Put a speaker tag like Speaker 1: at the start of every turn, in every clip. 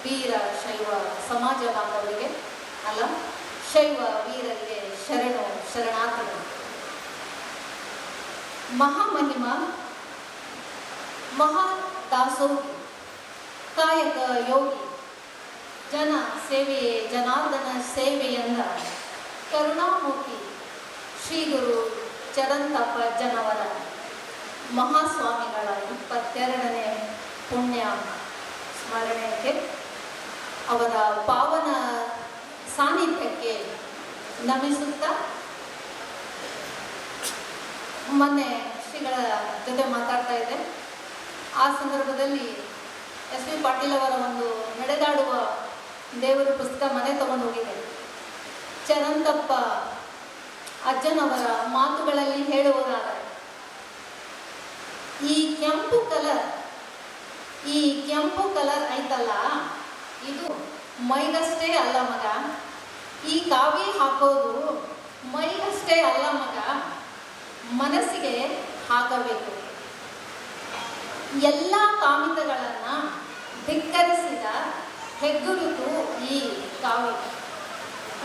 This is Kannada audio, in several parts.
Speaker 1: ವೀರ ಶೈವ ಸಮಾಜ ಬಾಂಧವರಿಗೆ ಅಲ್ಲ, ಶೈವ ವೀರರಿಗೆ ಶರಣಾರ್ಥಿಗಳು. ಮಹಾಮಹಿಮ, ಮಹಾದಾಸೋಹಿ, ಕಾಯಕ ಯೋಗಿ, ಜನ ಸೇವೆಯೇ ಜನಾರ್ದನ ಸೇವೆಯೆಂದ ಕರುಣಾಮೂರ್ತಿ ಶ್ರೀ ಗುರು ಚರಂತಪ್ಪಜ್ಜನವರ ಮಹಾಸ್ವಾಮಿಗಳ 22ನೇ ಪುಣ್ಯ ಸ್ಮರಣೆಗೆ, ಅವರ ಪಾವನ ಸಾನ್ನಿಧ್ಯಕ್ಕೆ ನಮಿಸುತ್ತಾ, ಮೊನ್ನೆ ಶ್ರೀಗಳ ಜೊತೆ ಮಾತಾಡ್ತಾ ಇದ್ದೆ. ಆ ಸಂದರ್ಭದಲ್ಲಿ ಎಸ್ ವಿ ಪಾಟೀಲ್ ಅವರ ಒಂದು ನಡೆದಾಡುವ ದೇವರು ಪುಸ್ತಕ ಮನೆ ತಗೊಂಡು ಹೋಗಿದೆ. ಚರಂತಪ್ಪ ಅಜ್ಜನವರ ಮಾತುಗಳಲ್ಲಿ ಹೇಳುವುದಾದರೆ, ಈ ಕೆಂಪು ಕಲರ್ ಐತಲ್ಲ, ಇದು ಮೈಗಷ್ಟೇ ಅಲ್ಲ ಮಗ. ಈ ಕಾವಿ ಹಾಕೋದು ಮೈಗಷ್ಟೇ ಅಲ್ಲ ಮಗ, ಮನಸ್ಸಿಗೆ ಹಾಕಬೇಕು. ಎಲ್ಲ ಕಾಮಿತಗಳನ್ನು ಧಿಕ್ಕರಿಸಿದ ಹೆಗ್ಗುರುತು ಈ ಕಾವಿ.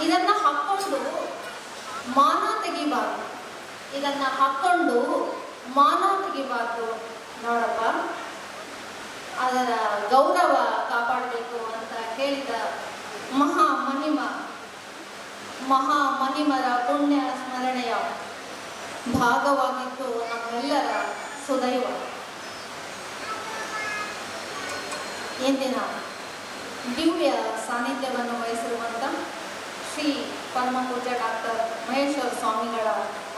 Speaker 1: ಇದನ್ನು ಹಾಕ್ಕೊಂಡು ಮಾನ ತೆಗಿಬಾರ್ದು, ಇದನ್ನು ಹಾಕ್ಕೊಂಡು ಮಾನ ತೆಗಿಬಾರ್ದು ನೋಡಪ್ಪ, ಅದರ ಗೌರವ ಕಾಪಾಡಬೇಕು ಅಂತ ಹೇಳಿದ ಮಹಾಮಹಿಮರ ಪುಣ್ಯ ಸ್ಮರಣೆಯ ಭಾಗವಾಗಿದ್ದು ನಮ್ಮೆಲ್ಲರ ಸುದೈವ. ಇಂದಿನ ದಿವ್ಯ ಸಾನ್ನಿಧ್ಯವನ್ನು ವಹಿಸಿರುವಂಥ ಶ್ರೀ ಪರಮ ಪೂಜ್ಯ ಡಾಕ್ಟರ್ ಮಹೇಶ್ವರ ಸ್ವಾಮಿಗಳ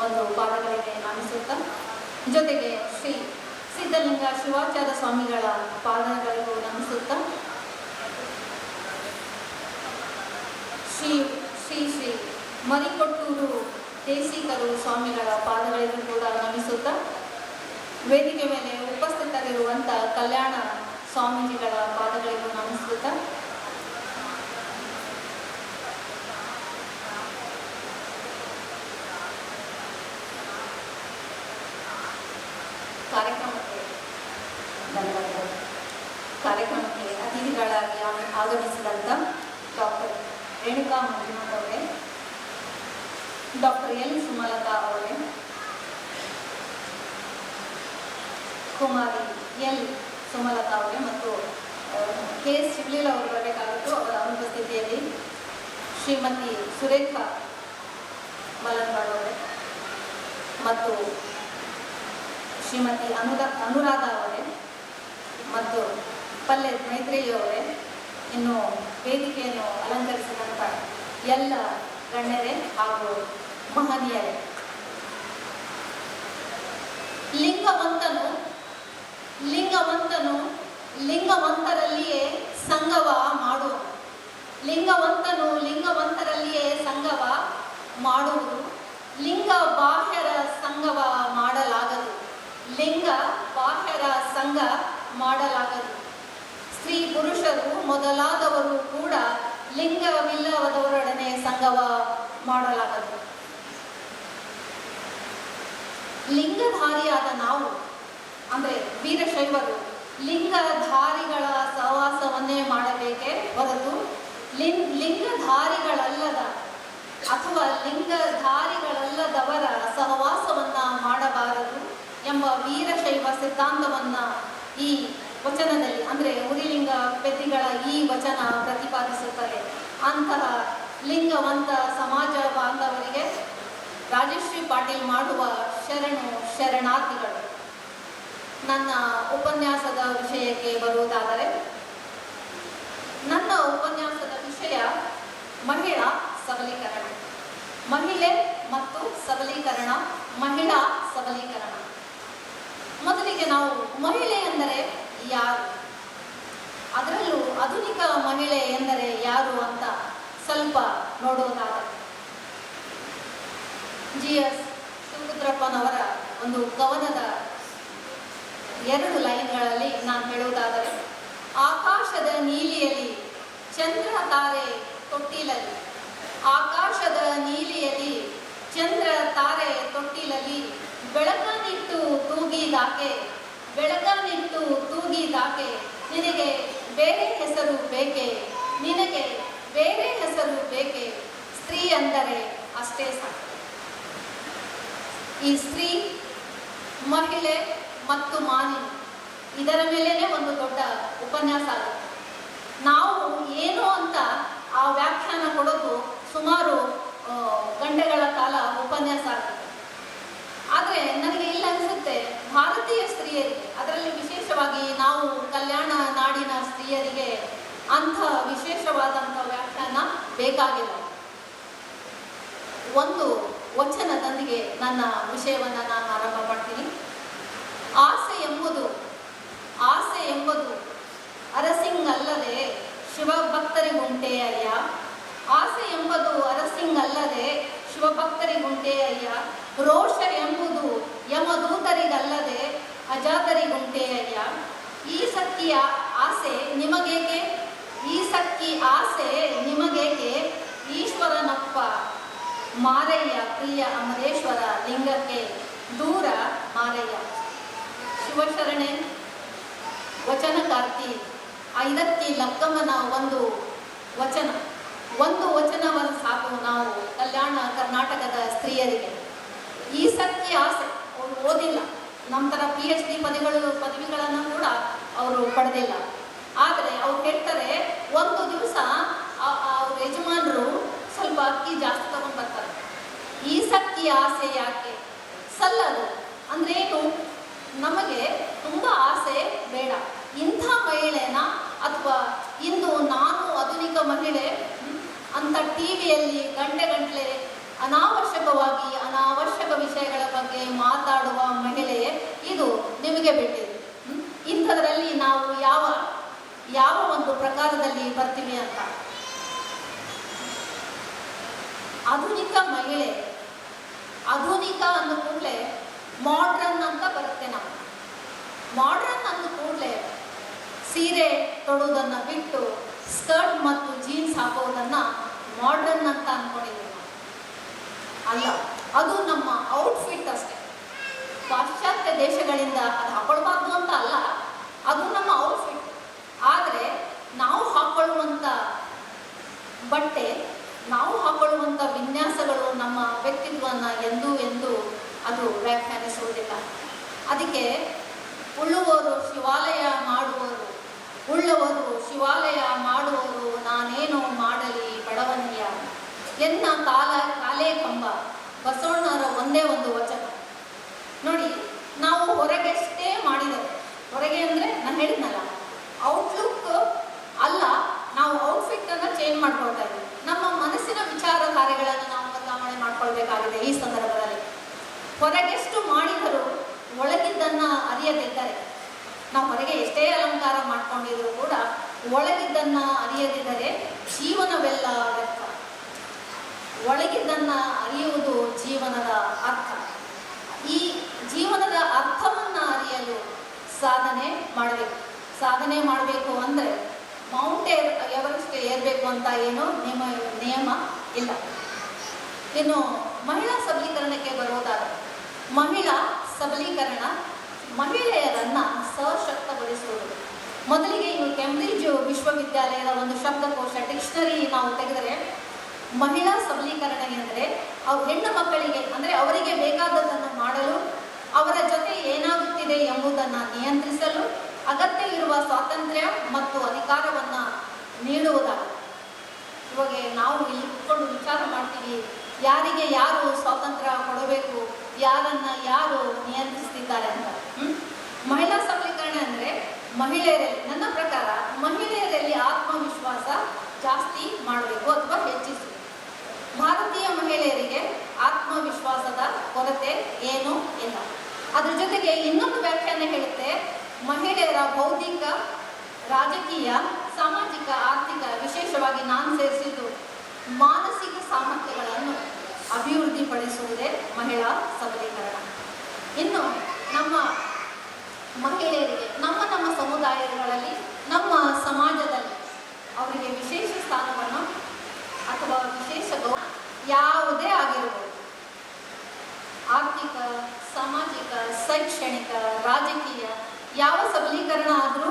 Speaker 1: ಒಂದು ಪಾದಗಳಿಗೆ ನಮಿಸುತ್ತಾ, ಜೊತೆಗೆ ಶ್ರೀ ಸಿದ್ಧಲಿಂಗ ಶಿವಾಚಾರ್ಯ ಸ್ವಾಮಿಗಳ ಪಾದಗಳಿಗೂ ನಮಿಸುತ್ತಾ, ಶ್ರೀ ಮರಿಕೊಟ್ಟೂರು ದೇಸಿಕರು ಸ್ವಾಮಿಗಳ ಪಾದಗಳಿಗೂ ಕೂಡ ನಮಿಸುತ್ತಾ, ವೇದಿಕೆ ಮೇಲೆ ಉಪಸ್ಥಿತರಿರುವಂಥ ಕಲ್ಯಾಣ ಸ್ವಾಮೀಜಿಗಳ ಪಾದಗಳಿಗೂ ನಮಿಸುತ್ತಾ, ಕಾರ್ಯಕ್ರಮಕ್ಕೆ ಅತಿಥಿಗಳಾಗಿ ಆಗಮಿಸಿದಂಥ ಡಾಕ್ಟರ್ ರೇಣುಕಾ ಮಂಜುನಾಥ್ ಅವರೇ, ಡಾಕ್ಟರ್ ಎಲ್ ಸುಮಲತಾ ಅವರೇ, ಕುಮಾರಿ ಎಲ್ ಸುಮಲತಾ ಅವರೇ ಮತ್ತು ಕೆ ಎಸ್ ಶಿವಲೀಲ ಅವರು ಬರಬೇಕಾಗಿತ್ತು. ಅವರ ಅನುಪಸ್ಥಿತಿಯಲ್ಲಿ ಶ್ರೀಮತಿ ಸುರೇಖಾ ಮಲನ್ವಾಡ್ ಅವರೇ ಮತ್ತು ಶ್ರೀಮತಿ ಅನುರಾಧ ಅವರೇ ಮತ್ತು ಪಲ್ಲೆ ಮೈತ್ರೇಯಿ ಅವರೇ, ಇನ್ನು ವೇದಿಕೆಯನ್ನು ಅಲಂಕರಿಸಿದಂಥ ಎಲ್ಲ ಗಣ್ಯರೇ ಹಾಗೂ ಮಹನೀಯರೇ, ಲಿಂಗವಂತರಲ್ಲಿಯೇ ಸಂಗವ ಮಾಡುವ, ಲಿಂಗವಂತರಲ್ಲಿಯೇ ಸಂಗವ ಮಾಡುವುದು, ಲಿಂಗ ಬಾಹ್ಯರ ಸಂಗವ ಮಾಡಲಾಗದು, ಲಿಂಗ ಬಾಹ್ಯರ ಸಂಘ ಮಾಡಲಾಗದು. ಸ್ತ್ರೀ ಪುರುಷರು ಮೊದಲಾದವರು ಕೂಡ ಲಿಂಗವಿಲ್ಲದವರೊಡನೆ ಸಂಗವ ಮಾಡಲಾಗದು. ಲಿಂಗಧಾರಿಯಾದ ನಾವು ಅಂದರೆ ವೀರಶೈವರು ಲಿಂಗಧಾರಿಗಳ ಸಹವಾಸವನ್ನೇ ಮಾಡಬೇಕೇ ಹೊರತು ಲಿಂಗಧಾರಿಗಳಲ್ಲದ ಅಥವಾ ಲಿಂಗಧಾರಿಗಳಲ್ಲದವರ ಸಹವಾಸವನ್ನ ಮಾಡಬಾರದು ಎಂಬ ವೀರಶೈವ ಸಿದ್ಧಾಂತವನ್ನು ಈ ವಚನದಲ್ಲಿ ಅಂದರೆ ಉರಿಲಿಂಗ ಪೆದ್ದಿಗಳ ಈ ವಚನ ಪ್ರತಿಪಾದಿಸುತ್ತದೆ. ಅಂತಹ ಲಿಂಗವಂತ ಸಮಾಜ ಬಾಂಧವರಿಗೆ ರಾಜಶ್ರೀ ಪಾಟೀಲ್ ಮಾಡುವ ಶರಣಾರ್ಥಿಗಳು. ನನ್ನ ಉಪನ್ಯಾಸದ ವಿಷಯಕ್ಕೆ ಬರುವುದಾದರೆ, ನನ್ನ ಉಪನ್ಯಾಸದ ವಿಷಯ ಮಹಿಳಾ ಸಬಲೀಕರಣ, ಮಹಿಳೆ ಮತ್ತು ಸಬಲೀಕರಣ, ಮಹಿಳಾ ಸಬಲೀಕರಣ. ಮೊದಲಿಗೆ ನಾವು ಮಹಿಳೆ ಎಂದರೆ ಯಾರು, ಅದರಲ್ಲೂ ಆಧುನಿಕ ಮಹಿಳೆ ಎಂದರೆ ಯಾರು ಅಂತ ಸ್ವಲ್ಪ ನೋಡುವುದಾದರೆ, GS ಶಿವರುದ್ರಪ್ಪನವರ ಒಂದು ಕವನದ 2 ಲೈನ್ಗಳಲ್ಲಿ ನಾನು ಹೇಳುವುದಾದರೆ, ಆಕಾಶದ ನೀಲಿಯಲ್ಲಿ ಚಂದ್ರ ತಾರೆ ತೊಟ್ಟಿಲಲ್ಲಿ, ಆಕಾಶದ ನೀಲಿಯಲ್ಲಿ ಚಂದ್ರ ತಾರೆ ತೊಟ್ಟಿಲಲ್ಲಿ ಬೆಳಕನಿಟ್ಟು ತೂಗಿದಾಕೆ, ಬೆಳಕನಿಟ್ಟು ತೂಗಿದಾಕೆ, ನಿನಗೆ ಬೇರೆ ಹೆಸರು ಹೆಸರು ಬೇಕೆ, ನಿನಗೆ ಬೇರೆ ಹೆಸರು ಬೇಕೆ, ಸ್ತ್ರೀ ಅಂದರೆ ಅಷ್ಟೇ ಸಾಕು. ಈ ಸ್ತ್ರೀ, ಮಹಿಳೆ ಮತ್ತು ಮಾನವಿ ಇದರ ಮೇಲೇನೆ ಒಂದು ದೊಡ್ಡ ಉಪನ್ಯಾಸ ಆಗುತ್ತೆ. ನಾವು ಏನು ಅಂತ ಆ ವ್ಯಾಖ್ಯಾನ ಕೊಡೋದು ಸುಮಾರು ಗಂಟೆಗಳ ಕಾಲ ಉಪನ್ಯಾಸ ಆಗುತ್ತೆ. ಆದರೆ ನನಗೆ ಇಲ್ಲ ಅನಿಸುತ್ತೆ, ಭಾರತೀಯ ಸ್ತ್ರೀಯರಿಗೆ, ಅದರಲ್ಲಿ ವಿಶೇಷವಾಗಿ ನಾವು ಕಲ್ಯಾಣ ನಾಡಿನ ಸ್ತ್ರೀಯರಿಗೆ ಅಂಥ ವಿಶೇಷವಾದಂಥ ವ್ಯಾಖ್ಯಾನ ಬೇಕಾಗಿಲ್ಲ. ಒಂದು ವಚನದೊಂದಿಗೆ ನನ್ನ ವಿಷಯವನ್ನು ನಾನು ಆರಂಭ ಮಾಡ್ತೀನಿ. ಆಸೆ ಎಂಬುದು ಅರಸಿಂಗಲ್ಲದೆ ಶಿವಭಕ್ತರಿಗುಂಟೆ ಅಯ್ಯ. ಆಸೆ ಎಂಬುದು ಅರಸಿಂಗಲ್ಲದೆ ಶಿವಭಕ್ತರಿಗುಂಟೆ ಅಯ್ಯ. ರೋಷ ಎಂಬುದು ಯಮದೂತರಿಗಲ್ಲದೆ ಅಜಾತರಿಗುಂಟೆ ಅಯ್ಯ. ಈ ಸಖಿಯ ಆಸೆ ನಿಮಗೇಕೆ, ಈ ಸಖಿ ಆಸೆ ನಿಮಗೇಕೆ, ಈಶ್ವರನಪ್ಪ ಮಾರಯ್ಯ ಪ್ರಿಯ ಅಮರೇಶ್ವರ ಲಿಂಗಕ್ಕೆ ದೂರ ಮಾರಯ್ಯ. ಶಿವಶರಣೆ ವಚನಕಾರ್ತಿ ಐದಕ್ಕಿ ಲಕ್ಕಮ್ಮನ ಒಂದು ವಚನವನ್ನು ಸಾಕು ನಾವು ಕಲ್ಯಾಣ ಕರ್ನಾಟಕದ ಸ್ತ್ರೀಯರಿಗೆ. ಈ ಸಖಿ ಆಸೆ ಅವರು ಓದಿಲ್ಲ, ನಂತರ PhD ಪದವಿಗಳನ್ನು ಕೂಡ ಅವರು ಪಡೆದಿಲ್ಲ. ಆದರೆ ಅವ್ರು ಹೇಳ್ತಾರೆ, ಒಂದು ದಿವಸ ಅವ್ರ ಯಜಮಾನರು ಸ್ವಲ್ಪ ಅಕ್ಕಿ ಜಾಸ್ತಿ ತಗೊಂಡು ಬರ್ತಾರೆ. ಈ ಸಖಿ ಆಸೆ ಯಾಕೆ, ಸಲ್ಲದು ಅಂದ್ರೇನು, ನಮಗೆ ತುಂಬ ಆಸೆ ಬೇಡ. ಇಂಥ ಮಹಿಳೆನ ಅಥವಾ ಇಂದು ನಾನು ಆಧುನಿಕ ಮಹಿಳೆ ಅಂತ ಟಿವಿಯಲ್ಲಿ ಗಂಟೆ ಅನಾವಶ್ಯಕವಾಗಿ ಅನಾವಶ್ಯಕ ವಿಷಯಗಳ ಬಗ್ಗೆ ಮಾತಾಡುವ ಮಹಿಳೆ ಇದು ನಿಮಗೆ ಬಿಟ್ಟಿದೆ. ಇಂಥದ್ರಲ್ಲಿ ನಾವು ಯಾವ ಒಂದು ಪ್ರಕಾರದಲ್ಲಿ ಬರ್ತೀವಿ ಅಂತ. ಆಧುನಿಕ ಮಹಿಳೆ, ಆಧುನಿಕ ಅಂದ ಕೂಡಲೇ ಮಾಡ್ರನ್ ಅಂತ ಬರುತ್ತೆ. ನಾವು ಮಾಡ್ರನ್ ಅಂದ ಕೂಡಲೇ ಸೀರೆ ತೊಡುವುದನ್ನು ಬಿಟ್ಟು ಸ್ಕರ್ಟ್ ಮತ್ತು ಜೀನ್ಸ್ ಹಾಕೋದನ್ನು ಮಾಡ್ರನ್ ಅಂತ ಅಂದ್ಕೊಂಡಿದ್ದೀವಿ. ಅಲ್ಲ, ಅದು ನಮ್ಮ ಔಟ್ಫಿಟ್ ಅಷ್ಟೇ. ಪಾಶ್ಚಾತ್ಯ ದೇಶಗಳಿಂದ ಅದು ಹಾಕೊಳ್ಬಾರ್ದು ಅಂತ ಅಲ್ಲ, ಅದು ನಮ್ಮ ಔಟ್ಫಿಟ್. ಆದರೆ ನಾವು ಹಾಕೊಳ್ಳುವಂಥ ಬಟ್ಟೆ, ನಾವು ಹಾಕೊಳ್ಳುವಂಥ ವಿನ್ಯಾಸಗಳು ನಮ್ಮ ವ್ಯಕ್ತಿತ್ವವನ್ನು ಎಂದೂ ಅದು ವ್ಯಾಖ್ಯಾನಿಸುವುದಿಲ್ಲ. ಅದಕ್ಕೆ ಉಳ್ಳುವವರು ಶಿವಾಲಯ ಮಾಡುವವರು ನಾನೇನು ಮಾಡಲಿ ಬಡವನಿಯ ಎನ್ನ ಕಾಲೇ ಕಂಬ. ಬಸವಣ್ಣವರ ಒಂದೇ ಒಂದು ವಚನ ನೋಡಿ. ನಾವು ಹೊರಗೆಷ್ಟೇ ಮಾಡಿದರೆ, ಹೊರಗೆ ಅಂದರೆ ನಾನು ಹೇಳಿದ್ನಲ್ಲ, ಔಟ್ಲುಕ್ ಅಲ್ಲ, ನಾವು ಔಟ್ಫಿಟ್ಟನ್ನು ಚೇಂಜ್ ಮಾಡ್ಕೊಳ್ತಾ ಇದ್ದೀವಿ. ನಮ್ಮ ಮನಸ್ಸಿನ ವಿಚಾರಧಾರೆಗಳನ್ನು ನಾವು ಬದಲಾವಣೆ ಮಾಡ್ಕೊಳ್ಬೇಕಾಗಿದೆ. ಈ ಸಂದರ್ಭದಲ್ಲಿ ಹೊರಗೆಷ್ಟು ಮಾಡಿದರೂ ಒಳಗಿದ್ದನ್ನು ಅರಿಯದಿದ್ದರೆ, ನಾವು ಹೊರಗೆ ಎಷ್ಟೇ ಅಲಂಕಾರ ಮಾಡ್ಕೊಂಡಿದ್ರು ಕೂಡ ಒಳಗಿದ್ದನ್ನು ಅರಿಯದಿದ್ದರೆ ಜೀವನವೆಲ್ಲ ವ್ಯರ್ಥ. ಒಳಗಿದ್ದನ್ನು ಅರಿಯುವುದು ಜೀವನದ ಅರ್ಥ. ಈ ಜೀವನದ ಅರ್ಥವನ್ನು ಅರಿಯಲು ಸಾಧನೆ ಮಾಡಬೇಕು ಅಂದರೆ ಮೌಂಟ್ ಎವರೆಸ್ಟ್ ಏರಬೇಕು ಅಂತ ಏನೋ ನಿಯಮ ಇಲ್ಲ. ಇನ್ನು ಮಹಿಳಾ ಸಬಲೀಕರಣಕ್ಕೆ ಬರುವುದಾದರೆ, ಮಹಿಳಾ ಸಬಲೀಕರಣ ಮಹಿಳೆಯರನ್ನು ಸಶಕ್ತಗೊಳಿಸುವುದು. ಮೊದಲಿಗೆ ಇವು ಕೇಂಬ್ರಿಡ್ಜ್ ವಿಶ್ವವಿದ್ಯಾಲಯದ ಒಂದು ಶಬ್ದಕೋಶ ಡಿಕ್ಷನರಿ ನಾವು ತೆಗೆದರೆ, ಮಹಿಳಾ ಸಬಲೀಕರಣ ಎಂದರೆ ಹೆಣ್ಣು ಮಕ್ಕಳಿಗೆ ಅಂದರೆ ಅವರಿಗೆ ಬೇಕಾದದ್ದನ್ನು ಮಾಡಲು, ಅವರ ಜೊತೆ ಏನಾಗುತ್ತಿದೆ ಎಂಬುದನ್ನು ನಿಯಂತ್ರಿಸಲು ಅಗತ್ಯವಿರುವ ಸ್ವಾತಂತ್ರ್ಯ ಮತ್ತು ಅಧಿಕಾರವನ್ನು ನೀಡುವುದಾಗಿದೆ. ಇವಾಗ ನಾವು ಇಲ್ಲಿ ಕುತ್ಕೊಂಡು ವಿಚಾರ ಮಾಡ್ತೀವಿ, ಯಾರಿಗೆ ಯಾರು ಸ್ವಾತಂತ್ರ್ಯ ಕೊಡಬೇಕು, ಯಾರನ್ನು ಯಾರು ನಿಯಂತ್ರಿಸ್ತಿದ್ದಾರೆ ಅಂತ. ಮಹಿಳಾ ಸಬಲೀಕರಣ ಅಂದರೆ ಮಹಿಳೆಯರಲ್ಲಿ, ನನ್ನ ಪ್ರಕಾರ ಮಹಿಳೆಯರಲ್ಲಿ ಆತ್ಮವಿಶ್ವಾಸ ಜಾಸ್ತಿ ಮಾಡಬೇಕು ಅಥವಾ ಹೆಚ್ಚಿಸಬೇಕು. ಭಾರತೀಯ ಮಹಿಳೆಯರಿಗೆ ಆತ್ಮವಿಶ್ವಾಸದ ಕೊರತೆ ಏನೂ ಇಲ್ಲ. ಅದ್ರ ಜೊತೆಗೆ ಇನ್ನೊಂದು ವ್ಯಾಖ್ಯಾನ ಹೇಳುತ್ತೆ, ಮಹಿಳೆಯರ ಬೌದ್ಧಿಕ, ರಾಜಕೀಯ, ಸಾಮಾಜಿಕ, ಆರ್ಥಿಕ, ವಿಶೇಷವಾಗಿ ನಾನು ಸೇರಿಸಿದ್ದು ಮಾನಸಿಕ ಸಾಮರ್ಥ್ಯಗಳನ್ನು ಅಭಿವೃದ್ಧಿಪಡಿಸುವುದೇ ಮಹಿಳಾ ಸಬಲೀಕರಣ. ಇನ್ನು ನಮ್ಮ ಮಹಿಳೆಯರಿಗೆ ನಮ್ಮ ಸಮುದಾಯಗಳಲ್ಲಿ, ನಮ್ಮ ಸಮಾಜದಲ್ಲಿ ಅವರಿಗೆ ವಿಶೇಷ ಸ್ಥಾನವನ್ನು ಅಥವಾ ವಿಶೇಷ ಯಾವುದೇ ಆಗಿರಬಹುದು, ಆರ್ಥಿಕ, ಸಾಮಾಜಿಕ, ಶೈಕ್ಷಣಿಕ, ರಾಜಕೀಯ ಯಾವ ಸಬಲೀಕರಣ ಆದರೂ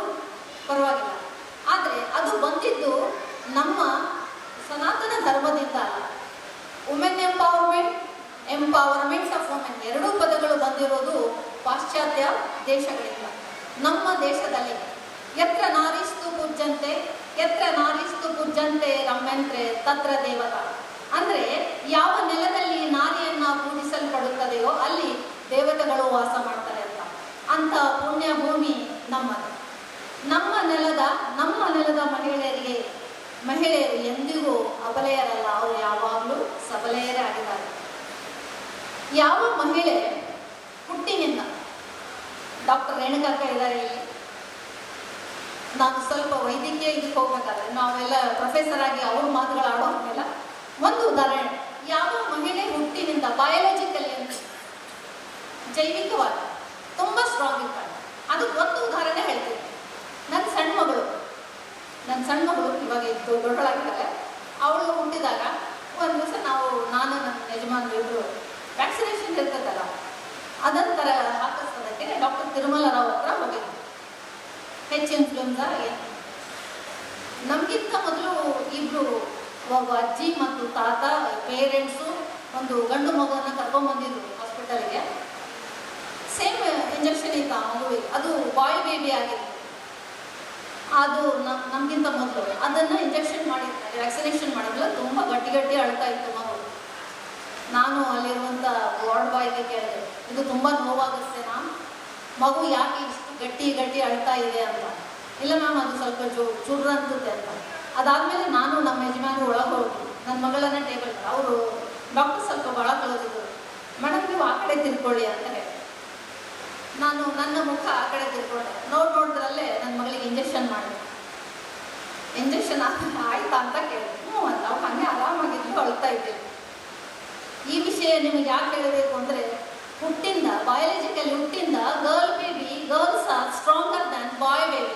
Speaker 1: ಪರವಾಗಿಲ್ಲ. ಆದರೆ ಅದು ಬಂದು ಬಂದಿದ್ದು ನಮ್ಮ ಸನಾತನ ಧರ್ಮದಿಂದ ಅಲ್ಲ. ವುಮೆನ್ ಎಂಪವರ್ಮೆಂಟ್ ಆಫ್ ವುಮೆನ್ ಎರಡೂ ಪದಗಳು ಬಂದಿರೋದು ಪಾಶ್ಚಾತ್ಯ ದೇಶಗಳಿಂದ. ನಮ್ಮ ದೇಶದಲ್ಲಿ ಯತ್ರ ನಾರಿಸ್ತು ಪೂಜ್ಯಂತೆ ರಮ್ಯಂತ್ರೆ ತತ್ರ ದೇವತಾ, ಅಂದರೆ ಯಾವ ನೆಲದಲ್ಲಿ ನಾರಿಯನ್ನ ಪೂಜಿಸಲ್ಪಡುತ್ತದೆಯೋ ಅಲ್ಲಿ ದೇವತೆಗಳು ವಾಸ ಮಾಡ್ತಾರೆ ಅಂತ ಪುಣ್ಯ ಭೂಮಿ ನಮ್ಮದು. ನಮ್ಮ ನೆಲದ ಮಹಿಳೆಯರು ಎಂದಿಗೂ ಅಬಲೆಯರಲ್ಲ, ಅವರು ಯಾವಾಗಲೂ ಸಬಲೆಯರೇ ಆಗಿದ್ದಾರೆ. ಯಾವ ಮಹಿಳೆ ಹುಟ್ಟಿನಿಂದ, ಡಾಕ್ಟರ್ ರೇಣುಕಾಕ ಇದ್ದಾರೆ ಇಲ್ಲಿ, ನಾನು ಸ್ವಲ್ಪ ವೈದ್ಯಕೀಯ ಇದಕ್ಕೆ ಹೋಗ್ಬೇಕಾದ್ರೆ ನಾವೆಲ್ಲ ಪ್ರೊಫೆಸರ್ ಆಗಿ ಅವ್ರ ಮಾತುಗಳು ಆಡೋದ್ಮೇಲೆ ಒಂದು ಉದಾಹರಣೆ, ಯಾವ ಮಹಿಳೆ ಹುಟ್ಟಿನಿಂದ ಬಯಾಲಜಿಕಲಿ ಜೈವಿಕವಾಗಿ ತುಂಬ ಸ್ಟ್ರಾಂಗ್ ಇರ್ತಾಳೆ, ಅದು ಒಂದು ಉದಾಹರಣೆ ಹೇಳ್ತೀನಿ. ನನ್ನ ಸಣ್ಣ ಮಗಳು ಇವಾಗ ದೊಡ್ಡಳಾಗಿದ್ದಾಳೆ. ಅವಳು ಹುಟ್ಟಿದಾಗ ಒಂದು ದಿವಸ ನಾನು ನನ್ನ ಯಜಮಾನ್ರು ಇಬ್ಬರು ವ್ಯಾಕ್ಸಿನೇಷನ್ ಇರ್ತದಲ್ಲ ಅದೊಂಥರ ಹಾಕಿಸೋದಕ್ಕೆ ಡಾಕ್ಟರ್ ತಿರುಮಲ ರಾವ್ ಹತ್ರ ಹೋಗಿದ್ವಿ. ಇನ್ಫ್ಲೂಯೆನ್ಸಾ ನಮಗಿಂತ ಮೊದಲು ಇಬ್ಬರು ಒಬ್ಬ ಅಜ್ಜಿ ಮತ್ತು ತಾತ ಪೇರೆಂಟ್ಸು ಒಂದು ಗಂಡು ಮಗುವನ್ನು ಕರ್ಕೊಂಡ್ಬಂದಿದ್ರು ಹಾಸ್ಪಿಟಲ್ಗೆ. ಸೇಮ್ ಇಂಜೆಕ್ಷನ್ ಇತ್ತು ಆ ಮಗುವಿಗೆ, ಅದು ಬಾಯ್ ಬೇಬಿ ಆಗಿತ್ತು. ಅದು ನಮಗಿಂತ ಮೊದಲು ಅದನ್ನು ಇಂಜೆಕ್ಷನ್ ಮಾಡಿರ್ತಾರೆ, ವ್ಯಾಕ್ಸಿನೇಷನ್ ಮಾಡಿದ್ಮೇಲೆ ತುಂಬ ಗಟ್ಟಿ ಅಳ್ತಾ ಇತ್ತು ಮಗು. ನಾನು ಅಲ್ಲಿರುವಂಥ ವಾರ್ಡ್ ಬಾಯ್ಗೆ ಕೇಳಿದೆ, ಇದು ತುಂಬ ನೋವಾಗುತ್ತೆ ಮಗು ಯಾಕೆ ಇಷ್ಟು ಗಟ್ಟಿ ಅಳ್ತಾ ಇದೆ ಅಂತ. ಇಲ್ಲ ಮ್ಯಾಮ್, ಅದು ಸ್ವಲ್ಪ ಚುರ್ರ ಅನ್ಸುತ್ತೆ ಅಂತ. ಅದಾದಮೇಲೆ ನಾನು ನಮ್ಮ ಯಜಮಾನರು ಒಳಗೆ ಹೋಗಿ ನನ್ನ ಮಗಳನ್ನ ಟೇಬಲ್, ಅವರು ಡಾಕ್ಟರ್ ಸ್ವಲ್ಪ ಭಾಳ ಕಲಿಸಿದ್ರು, ಮೇಡಮ್ ನೀವು ಆ ಕಡೆ ತಿರ್ಕೊಳ್ಳಿ ಅಂತ ಹೇಳಿ ನಾನು ನನ್ನ ಮುಖ ಆ ಕಡೆ ತಿರ್ಕೊಂಡೆ. ನೋಡಿದ್ರಲ್ಲೇ ನನ್ನ ಮಗಳಿಗೆ ಇಂಜೆಕ್ಷನ್ ಮಾಡಿದೆ. ಇಂಜೆಕ್ಷನ್ ಆಯ್ತಾ ಅಂತ ಕೇಳಿದೆ. ಹ್ಞೂ ಅಂತ ಅವ್ರು ಹಾಗೆ ಆರಾಮಾಗಿದ್ದು ಅಳ್ತಾ ಇದ್ದೇನೆ. ಈ ವಿಷಯ ನಿಮಗೆ ಯಾಕೆ ಹೇಳಬೇಕು ಅಂದರೆ, ಬಯಾಲಜಿಕಲಿ ಹುಟ್ಟಿಂದ girls are stronger than boy baby.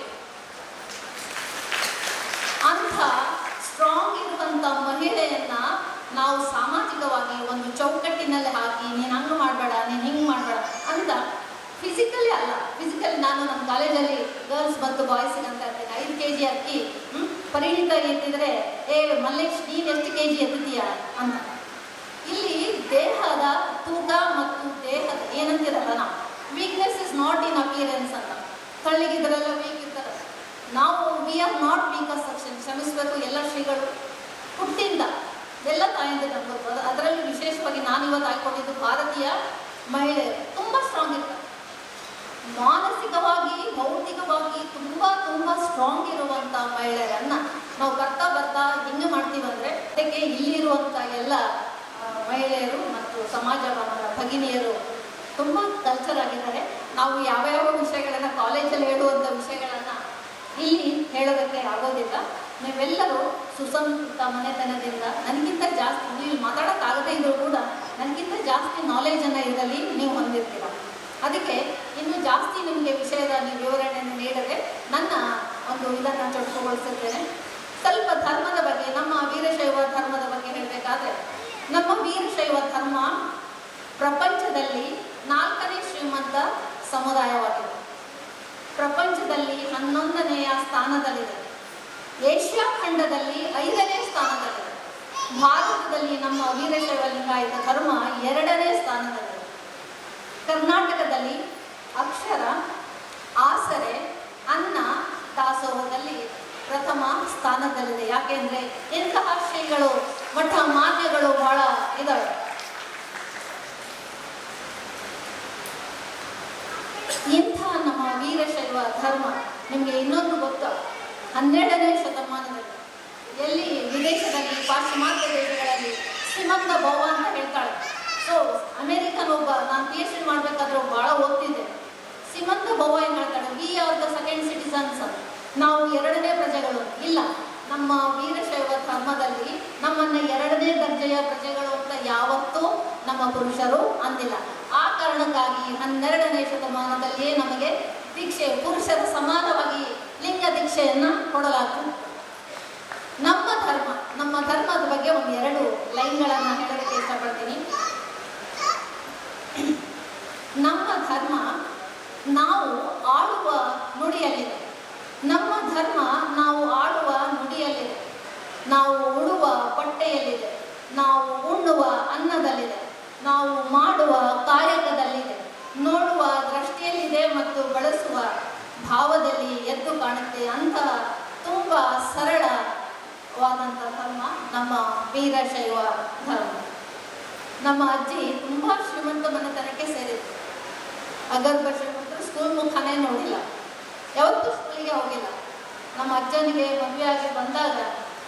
Speaker 1: ಅಂಥ ಸ್ಟ್ರಾಂಗ್ ಇರುವಂಥ ಮಹಿಳೆಯನ್ನ ನಾವು ಸಾಮಾಜಿಕವಾಗಿ ಒಂದು ಚೌಕಟ್ಟಿನಲ್ಲಿ ಹಾಕಿ ನೀನು ಹಂಗೆ ಮಾಡಬೇಡ, ನೀನು ಹಿಂಗೆ ಮಾಡಬೇಡ ಅಂತ ಫಿಸಿಕಲಿ ನಾನು ನಮ್ಮ ಕಾಲೇಜಲ್ಲಿ ಗರ್ಲ್ಸ್ ಮತ್ತು ಬಾಯ್ಸಿಗೆ ಅಂತ ಇರ್ತೇನೆ. 5 kg ಅಕ್ಕಿ ಪರಿಣಿತ ಎತ್ತಿದ್ರೆ ಮಲ್ಲೇಶ್ ನೀನು ಎಷ್ಟು kg ಎತ್ತೀಯ ಅಂತ. ಇಲ್ಲಿ ದೇಹದ ತೂಕ ಮತ್ತು ದೇಹದ ಏನಂತಿರಲ್ಲ ನಾವು weakness is not in appearance ಅಂತ. ಕಳ್ಳಿಗಿದ್ರೆಲ್ಲ ವೀಕ್ ಇರ್ತಾರೆ, ನಾವು we are not weak of section. ಕ್ಷಮಿಸಬೇಕು ಎಲ್ಲ ಶ್ರೀಗಳು. ಹುಟ್ಟಿಂದ ಎಲ್ಲ ತಾಯಿಂದ ನಮ್ಗೆ, ಅದರಲ್ಲಿ ವಿಶೇಷವಾಗಿ ನಾನು ಇವತ್ತು ಹಾಕೊಂಡಿದ್ದು ಭಾರತೀಯ ಮಹಿಳೆಯರು ತುಂಬ ಸ್ಟ್ರಾಂಗ್ ಇರ್ತಾರೆ. ಮಾನಸಿಕವಾಗಿ ಭೌತಿಕವಾಗಿ ತುಂಬ ಸ್ಟ್ರಾಂಗ್ ಇರುವಂಥ ಮಹಿಳೆಯರನ್ನು ನಾವು ಬರ್ತಾ ಹೆಂಗೆ ಮಾಡ್ತೀವಂದರೆ, ಅದಕ್ಕೆ ಇಲ್ಲಿರುವಂಥ ಎಲ್ಲ ಮಹಿಳೆಯರು ಮತ್ತು ಸಮಾಜ ಭಗಿನಿಯರು ತುಂಬ ಕಲ್ಚರ್ ಆಗಿದ್ದಾರೆ. ನಾವು ಯಾವ್ಯಾವ ವಿಷಯಗಳನ್ನು ಕಾಲೇಜಲ್ಲಿ ಹೇಳುವಂಥ ವಿಷಯಗಳನ್ನು ಇಲ್ಲಿ ಹೇಳೋದಕ್ಕೆ ಆಗೋದಿಲ್ಲ. ನೀವೆಲ್ಲರೂ ಸುಸಂಸ್ಕೃತ ಮನೆತನದಿಂದ ನನಗಿಂತ ಜಾಸ್ತಿ, ನೀವು ಮಾತಾಡೋಕ್ಕಾಗದೇ ಇದ್ರೂ ಕೂಡ ನನಗಿಂತ ಜಾಸ್ತಿ ನಾಲೆಜನ್ನು ಇದರಲ್ಲಿ ನೀವು ಹೊಂದಿರ್ತೀರ. ಅದಕ್ಕೆ ಇನ್ನು ಜಾಸ್ತಿ ನಿಮಗೆ ವಿಷಯದ ವಿವರಣೆಯನ್ನು ನೀಡದೆ ನನ್ನ ಒಂದು ಇದನ್ನು ಚೊಟ್ಟುಗೊಳಿಸುತ್ತೇನೆ. ಸ್ವಲ್ಪ ಧರ್ಮದ ಬಗ್ಗೆ, ನಮ್ಮ ವೀರಶೈವ ಧರ್ಮದ ಬಗ್ಗೆ ಹೇಳಬೇಕಾದ್ರೆ, ನಮ್ಮ ವೀರಶೈವ ಧರ್ಮ ಪ್ರಪಂಚದಲ್ಲಿ 4ನೇ ಶ್ರೀಮಂತ ಸಮುದಾಯವಾಗಿದೆ. ಪ್ರಪಂಚದಲ್ಲಿ 11ನೆಯ ಸ್ಥಾನದಲ್ಲಿದೆ. ಏಷ್ಯಾ ಖಂಡದಲ್ಲಿ 5ನೇ ಸ್ಥಾನದಲ್ಲಿದೆ. ಭಾರತದಲ್ಲಿ ನಮ್ಮ ವೀರಶೈವ ಲಿಂಗಾಯತ ಧರ್ಮ 2ನೇ ಸ್ಥಾನದಲ್ಲಿದೆ. ಕರ್ನಾಟಕದಲ್ಲಿ ಅಕ್ಷರ, ಆಸರೆ, ಅನ್ನ ದಾಸೋಹದಲ್ಲಿ ಪ್ರಥಮ ಸ್ಥಾನದಲ್ಲಿದೆ. ಯಾಕೆಂದರೆ ಇಂತಹ ಶ್ರೀಗಳು ಮಠ ಮಾನ್ಯಗಳು ಬಹಳ ಇದ್ದಾವೆ. ಇಂಥ ನಮ್ಮ ವೀರಶೈವ ಧರ್ಮ ನಿಮಗೆ ಇನ್ನೊಂದು ಗೊತ್ತಾ, 12ನೇ ಶತಮಾನದಲ್ಲಿ ಎಲ್ಲಿ ವಿದೇಶದಲ್ಲಿ ಪಾಶ್ಚಿಮಾತ್ಯ ದೇಶಗಳಲ್ಲಿ ಶ್ರೀಮಂತ ಭವ ಅಂತ ಹೇಳ್ತಾಳೆ. ಸೊ ಅಮೇರಿಕನ್ ಒಬ್ಬ, ನಾನು PhD ಮಾಡಬೇಕಾದ್ರೆ ಭಾಳ ಓದ್ತಿದ್ದೆ. ಶ್ರೀಮಂತ ಭವ ಏನು ಹೇಳ್ತಾಳೆ, we are the second citizens, ನಾವು 2ನೇ ಪ್ರಜೆಗಳು. ಇಲ್ಲ, ನಮ್ಮ ವೀರಶೈವ ಧರ್ಮದಲ್ಲಿ ನಮ್ಮನ್ನು 2ನೇ ದರ್ಜೆಯ ಪ್ರಜೆಗಳು ಅಂತ ಯಾವತ್ತೂ ನಮ್ಮ ಪುರುಷರು ಅಂದಿಲ್ಲ. ಆ ಕಾರಣಕ್ಕಾಗಿ 12ನೇ ಶತಮಾನದಲ್ಲಿಯೇ ನಮಗೆ ದೀಕ್ಷೆ, ಪುರುಷರ ಸಮಾನವಾಗಿ ಲಿಂಗ ದೀಕ್ಷೆಯನ್ನು ಕೊಡಲಾಗ್ತದೆ. ನಮ್ಮ ಧರ್ಮದ ಬಗ್ಗೆ ಒಂದು 2 ಲೈನ್ಗಳನ್ನು ಹೇಳೋದಕ್ಕೆ ಇಷ್ಟಪಡ್ತೀನಿ. ನಮ್ಮ ಧರ್ಮ ನಾವು ಆಳುವ ನುಡಿಯಲ್ಲಿದೆ. ನಮ್ಮ ಧರ್ಮ ನಾವು ಆಳುವ ನುಡಿಯಲ್ಲಿ ನಮ್ಮ ವೀರಶೈವ ಧರ್ಮ. ನಮ್ಮ ಅಜ್ಜಿ ತುಂಬ ಶ್ರೀಮಂತ ಮನೆತನಕ್ಕೆ ಸೇರಿತ್ತು. ಅಗರ್ಭ ಶ್ರೀಮಂತರು ಸ್ಕೂಲ್ ಮುಖಾನೇ ನೋಡಿಲ್ಲ, ಯಾವತ್ತೂ ಸ್ಕೂಲಿಗೆ ಹೋಗಿಲ್ಲ. ನಮ್ಮ ಅಜ್ಜನಿಗೆ ಮದುವೆಯಾಗಿ ಬಂದಾಗ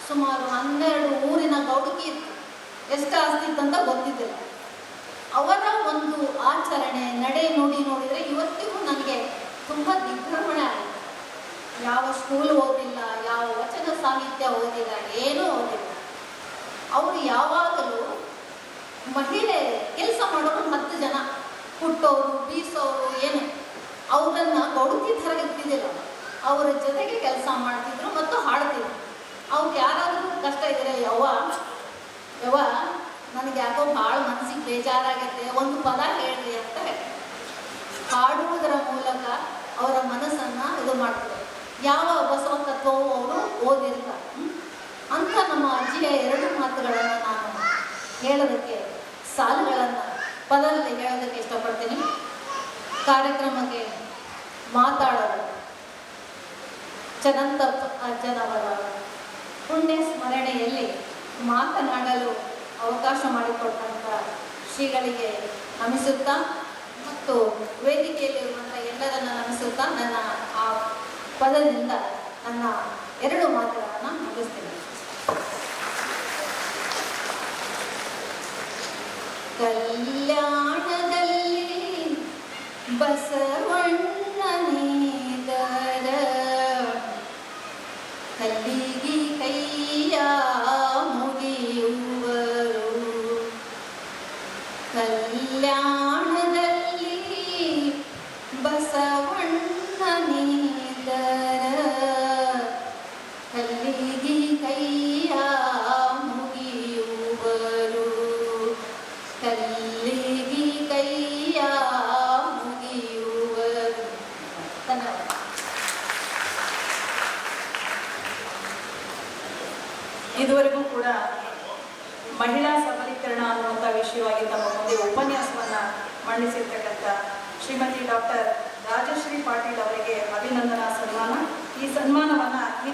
Speaker 1: ಸುಮಾರು 12 ಊರಿನ ಗೌಡುಕಿ ಇತ್ತು. ಎಷ್ಟು ಆಸ್ತಿ ಇತ್ತಂತ ಗೊತ್ತಿದ್ದಿಲ್ಲ. ಅವರ ಒಂದು ಆಚರಣೆ, ನಡೆ, ನುಡಿ ನೋಡಿದರೆ ಇವತ್ತಿಗೂ ನನಗೆ ತುಂಬ ದಿಗ್ಭ್ರಮಣೆ ಆಗಿದೆ. ಯಾವ ಸ್ಕೂಲ್ ಓದಿಲ್ಲ, ಯಾವ ವಚನ ಸಾಹಿತ್ಯ ಓದಿಲ್ಲ, ಏನೂ ಓದಿಲ್ಲ. ಅವರು ಯಾವಾಗಲೂ ಮಹಿಳೆ ಕೆಲಸ ಮಾಡೋರು 10 ಜನ, ಕುಟ್ಟೋರು, ಬೀಸೋರು, ಏನು ಅವರನ್ನು ಗೌಡುಕಿ ಥರ ಇರ್ತಿದ್ದಿಲ್ಲ. ಅವರ ಜೊತೆಗೆ ಕೆಲಸ ಮಾಡ್ತಿದ್ರು ಮತ್ತು ಹಾಡ್ತಿದ್ರು. ಅವ್ರಿಗೆ ಯಾರಾದರೂ ಕಷ್ಟ ಇದ್ದರೆ ಯವ್ವ ನನಗೆ ಯಾಕೋ ಭಾಳ ಮನಸ್ಸಿಗೆ ಬೇಜಾರಾಗೈತೆ, ಒಂದು ಪದ ಹೇಳ್ರಿ ಅಂತ ಹೇಳಿ ಹಾಡುವುದರ ಮೂಲಕ ಅವರ ಮನಸ್ಸನ್ನು ಇದು ಮಾಡ್ತಾರೆ. ಯಾವ ಬಸವ ತತ್ವವೂ ಅವರು ಓದಿರ್ತಾರೆ ಅಂತ ನಮ್ಮ ಅಜ್ಜಿಯ 2 ಮಾತುಗಳನ್ನು ನಾನು ಹೇಳೋದಕ್ಕೆ, ಸಾಲುಗಳನ್ನು ಪದದಲ್ಲಿ ಹೇಳೋದಕ್ಕೆ ಇಷ್ಟಪಡ್ತೀನಿ. ಕಾರ್ಯಕ್ರಮಕ್ಕೆ ಮಾತಾಡೋದು ಚನಂತಪ್ಪ ಅಜ್ಜನವರ ಪುಣ್ಯ ಸ್ಮರಣೆಯಲ್ಲಿ ಮಾತನಾಡಲು ಅವಕಾಶ ಮಾಡಿಕೊಟ್ಟಂಥ ಶ್ರೀಗಳಿಗೆ ನಮಿಸುತ್ತಾ ಮತ್ತು ವೇದಿಕೆಯಲ್ಲಿರುವಂಥ ಎಲ್ಲರನ್ನು ನಮಿಸುತ್ತಾ ನನ್ನ ಆ ಪದದಿಂದ ನನ್ನ 2 ಮಾತುಗಳನ್ನು ಮುಗಿಸ್ತೀನಿ. ಕಲ್ಯಾಣದಲ್ಲಿ ಬಸವಣ್ಣನಿದರ ಕಲ್ಲಿಗಿ ಕೈಯ ಮುಗಿಯುವರು. ಕಲ್ಯಾಣದಲ್ಲಿ ಬಸವಣ್ಣನಿದರ ಕಲ್ಲಿಗಿ ಕೈಯ ಮುಗಿಯುವರು. ಕಲ್ಲಿಗಿ ಕೈಯ ಮುಗಿಯುವರು. ಧನ್ಯವಾದ.
Speaker 2: ಇದುವರೆಗೂ ಕೂಡ ಮಹಿಳಾ ಸಬಲೀಕರಣ ಅನ್ನುವಂಥ ವಿಷಯವಾಗಿ ತಮ್ಮ ಮುಂದೆ ಉಪನ್ಯಾಸವನ್ನು ಮಂಡಿಸಿರ್ತಕ್ಕಂಥ ಶ್ರೀಮತಿ ಡಾಕ್ಟರ್ ರಾಜಶ್ರೀ ಪಾಟೀಲ್ ಅವರಿಗೆ ಅಭಿನಂದನಾ ಸನ್ಮಾನ. ಈ ಸನ್ಮಾನವನ್ನು